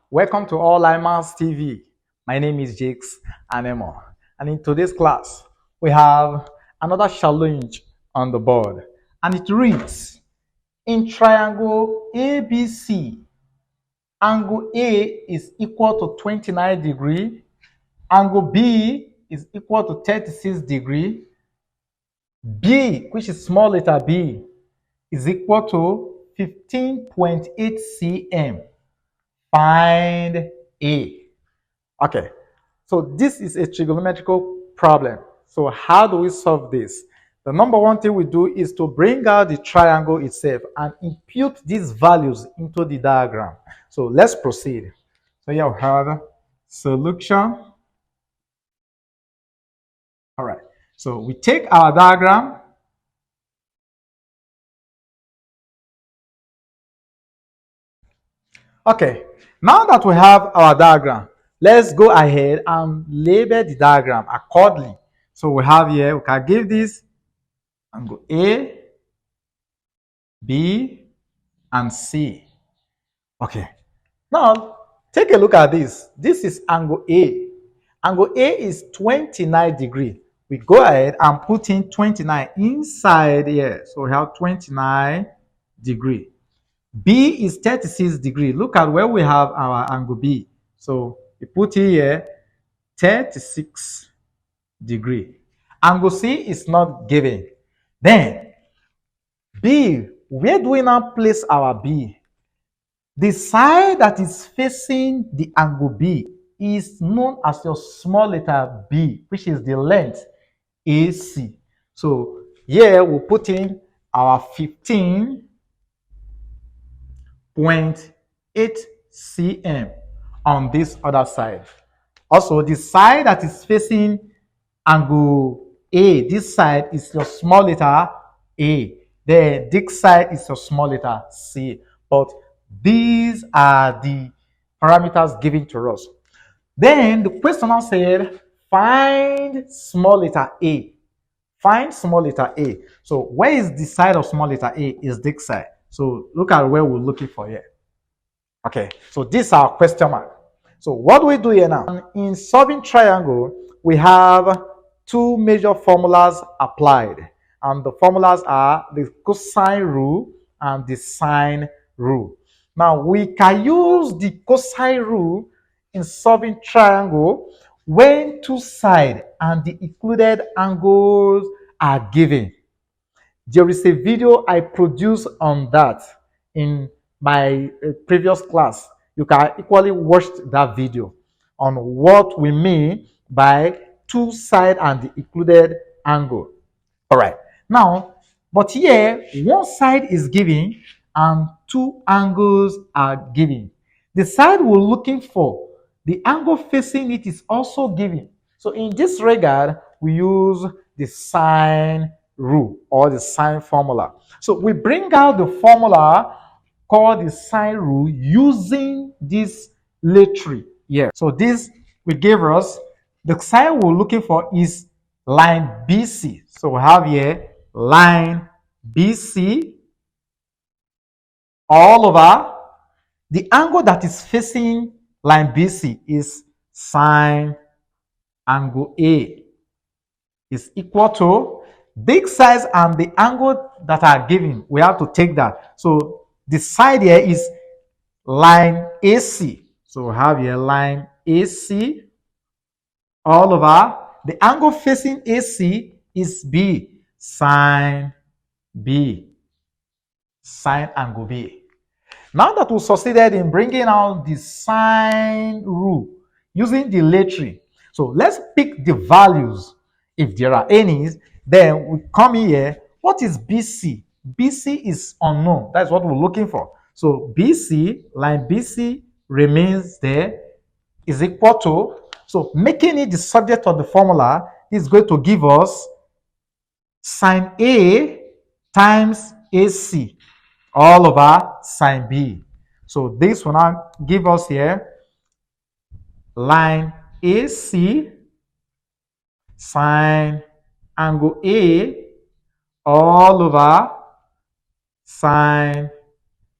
Welcome to All Limers TV. My name is Jakes Anemo, and in today's class, we have another challenge on the board, and it reads: in triangle ABC, angle A is equal to 29 degree, angle B is equal to 36 degree, B, which is small letter b, is equal to 15.8 cm. Find A. Okay, so this is a trigonometrical problem. So how do we solve this? The number one thing we do is to bring out the triangle itself and impute these values into the diagram. So let's proceed. So here we have solution. All right, so we take our diagram. Okay, now that we have our diagram, let's go ahead and label the diagram accordingly. So we have here, we can give this angle A, B, and C. Okay, now take a look at this. This is angle A. Angle A is 29 degrees. We go ahead and put in 29 inside here. So we have 29 degrees. B is 36 degrees. Look at where we have our angle B. So we put here 36 degrees. Angle C is not given. Then B, where do we now place our B? The side that is facing the angle B is known as your small letter b, which is the length AC. So here we'll put in our 15.8 cm on this other side. Also, the side that is facing angle A, this side is your small letter A. Then this side is your small letter C. But these are the parameters given to us. Then the questioner said, find small letter A. Find small letter A. So where is the side of small letter A? Is this side. So look at where we're looking for here. Okay, so this is our question mark. So what do we do here now? In solving triangle, we have two major formulas applied. And the formulas are the cosine rule and the sine rule. Now, we can use the cosine rule in solving triangle when two sides and the included angles are given. There is a video I produced on that in my previous class. You can equally watch that video on what we mean by two sides and the included angle. All right. Now, but here, one side is given and two angles are given. The side we're looking for, the angle facing it is also given. So in this regard, we use the sine rule or the sine formula. So we bring out the formula called the sine rule using this letter here. So this will give us the side we're looking for is line BC. So we have here line BC all over. The angle that is facing line BC is sine angle A is equal to big size and the angle that are given. We have to take that. So the side here is line AC. So we have here line AC all over. The angle facing AC is B, sine B, sine angle B. Now that we succeeded in bringing out the sine rule using the letter, so let's pick the values. If there are any, then we come here. What is BC? BC is unknown. That's what we're looking for. So BC, line BC remains there, is equal to, so making it the subject of the formula is going to give us sine A times AC all over sine B. So this will now give us here line AC sine angle A all over sine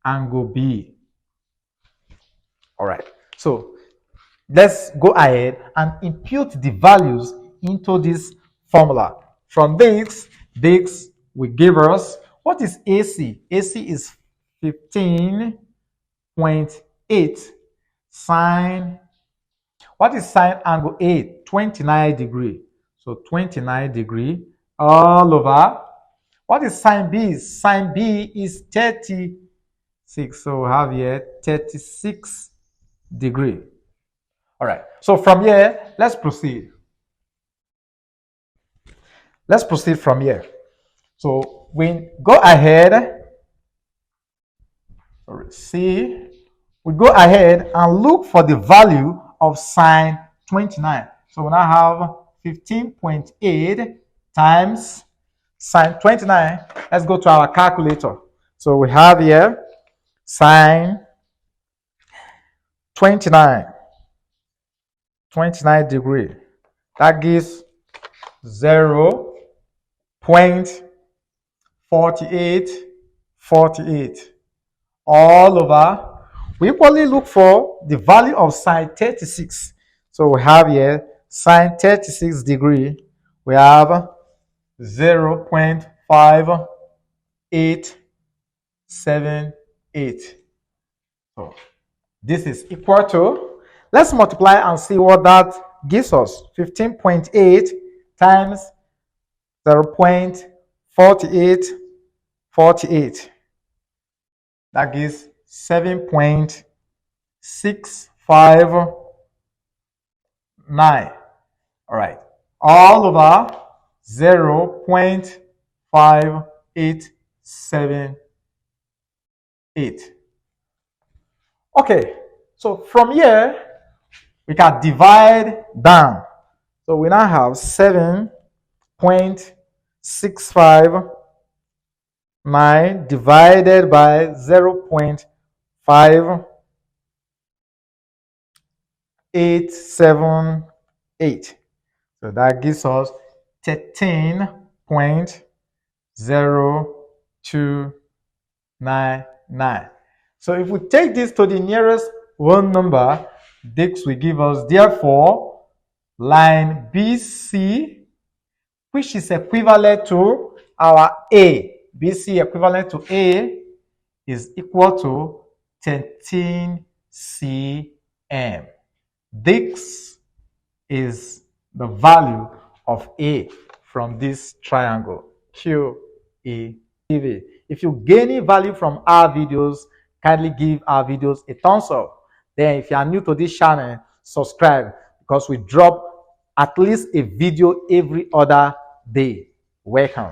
angle B. All right. So let's go ahead and impute the values into this formula. From this will give us, what is AC? AC is 15.8 sine. What is sine angle A? 29 degree. So 29 degree all over. What is sine B? Sine B is 36. So we have here 36 degree. All right. So from here, let's proceed. Let's proceed from here. So we go ahead. See, we go ahead and look for the value of sine 29. So we now have 15.8 times sine 29. Let's go to our calculator. So we have here sine 29 degree. That gives 0.4848 all over. We equally look for the value of sine 36. So we have here sine 36 degree. We have 0.5878. So this is equal to, let's multiply and see what that gives us. 15.8 times 0.4848. That gives 7.659. All right. All over 0.5878. Okay. So from here, we can divide down. So we now have 7.659 divided by 0.5878. So that gives us 13.0299. So if we take this to the nearest whole number, this will give us, therefore, line BC, which is equivalent to our A. BC equivalent to A is equal to 13 cm. This is the value of A from this triangle QETV. If you gain any value from our videos, kindly give our videos a thumbs up. Then if you are new to this channel, subscribe, because we drop at least a video every other day. Welcome.